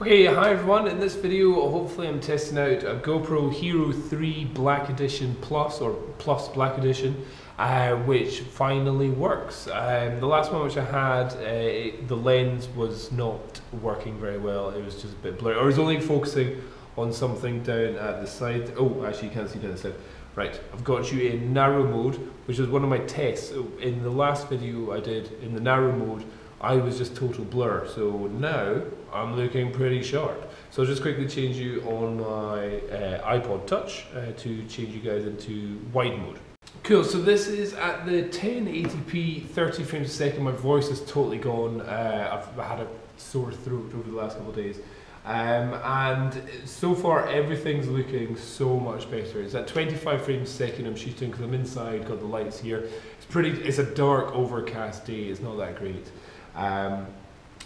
Okay, hi everyone. In this video, hopefully I'm testing out a GoPro Hero 3 Black Edition Plus or Plus Black Edition, which finally works. The last one which I had, the lens was not working very well. It was just a bit blurry. I was only focusing on something down at the side. Oh, actually you can't see down the side. Right, I've got you in narrow mode, which is one of my tests. In the last video I did in the narrow mode, I was just total blur, so now I'm looking pretty sharp. So I'll just quickly change you on my iPod Touch to change you guys into wide mode. Cool, so this is at the 1080p 30 frames a second. My voice is totally gone. I've had a sore throat over the last couple of days. And so far everything's looking so much better. It's at 25 frames a second I'm shooting because I'm inside, got the lights here. It's a dark overcast day, it's not that great.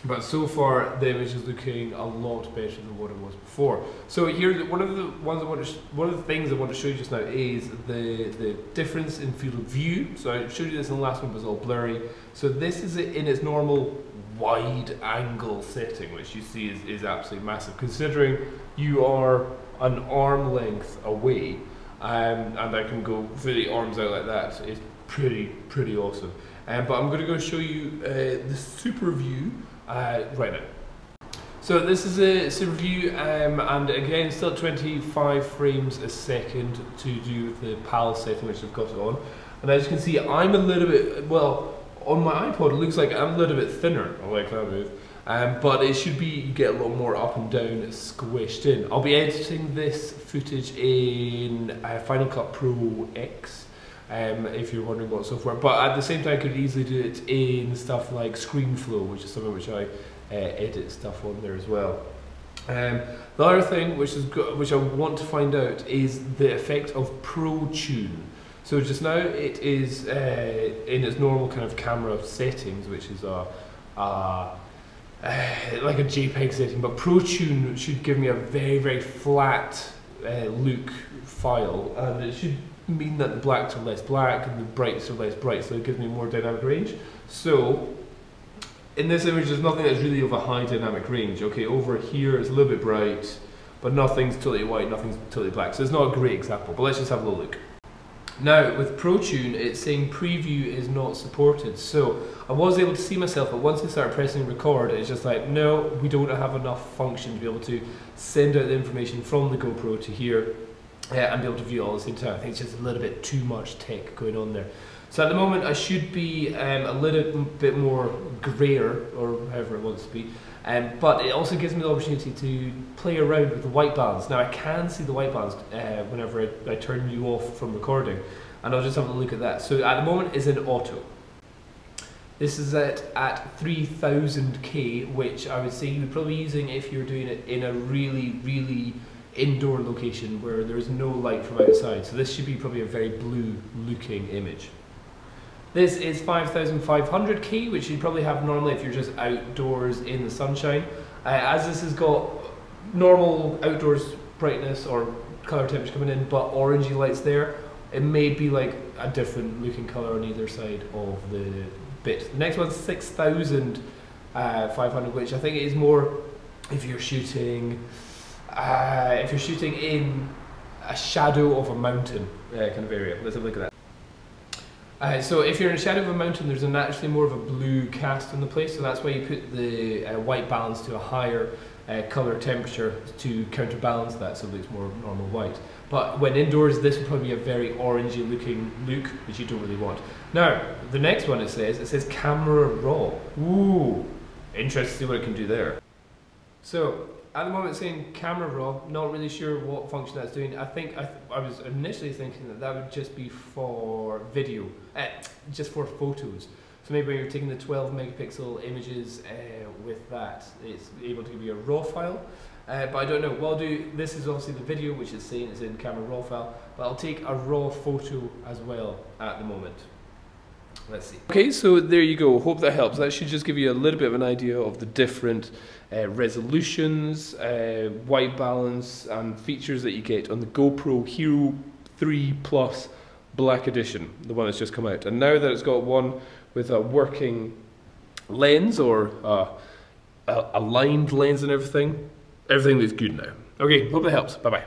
But so far the image is looking a lot better than what it was before. So here, one of the things I want to show you just now is the difference in field of view. So I showed you this in the last one, but it was all blurry. So this is in its normal wide angle setting, which you see is absolutely massive, considering you are an arm length away, and I can go fully arms out like that. It's pretty awesome. But I'm going to go show you the super view right now. So this is a super view, and again still at 25 frames a second to do with the PAL setting, which I've got it on. And as you can see, I'm a little bit, well, on my iPod it looks like I'm a little bit thinner. I like that move. But it should be, you get a lot more up and down squished in. I'll be editing this footage in Final Cut Pro X. If you're wondering what software, but at the same time I could easily do it in stuff like ScreenFlow, which is something which I edit stuff on there as well. The other thing which I want to find out is the effect of Protune. So just now it is in its normal kind of camera settings, which is like a JPEG setting, but Protune should give me a very flat look file, and it should mean that the blacks are less black and the brights are less bright, so it gives me more dynamic range. So in this image there's nothing that's really of a high dynamic range. Okay, over here it's a little bit bright, but nothing's totally white, nothing's totally black, so it's not a great example, but let's just have a little look. Now with Protune it's saying preview is not supported, so I was able to see myself, but once I started pressing record it's just like, no, we don't have enough function to be able to send out the information from the GoPro to here and be able to view it all at the same time. I think it's just a little bit too much tech going on there. So at the moment I should be a little bit more grayer, or however it wants to be, but it also gives me the opportunity to play around with the white balance. Now I can see the white balance whenever I turn you off from recording, and I'll just have a look at that. So at the moment it's in auto. This is at 3000K, which I would say you would probably be using if you're doing it in a really indoor location where there's no light from outside. So this should be probably a very blue looking image. This is 5500K, which you'd probably have normally if you're just outdoors in the sunshine. As this has got normal outdoors brightness or color temperature coming in, but orangey lights there, it may be like a different looking color on either side of the bit. The next one's 6500, which I think is more if you're shooting in a shadow of a mountain kind of area. Let's have a look at that. So if you're in a shadow of a mountain, there's naturally more of a blue cast in the place, so that's why you put the white balance to a higher color temperature to counterbalance that, so it looks more normal white. But when indoors, this would probably be a very orangey looking look, which you don't really want. Now, the next one it says camera raw. Ooh, interesting to see what it can do there. So at the moment it's saying camera raw, not really sure what function that's doing. I think I was initially thinking that would just be for video, just for photos. So maybe when you're taking the 12 megapixel images with that, it's able to give you a raw file. But I don't know, what I'll do, this is obviously the video which is saying it's in camera raw file, but I'll take a raw photo as well at the moment. Let's see. Okay, so there you go. Hope that helps. That should just give you a little bit of an idea of the different resolutions, white balance and features that you get on the GoPro Hero 3 Plus Black Edition, the one that's just come out. And now that it's got one with a working lens or a lined lens and everything, everything looks good now. Okay, hope that helps. Bye bye.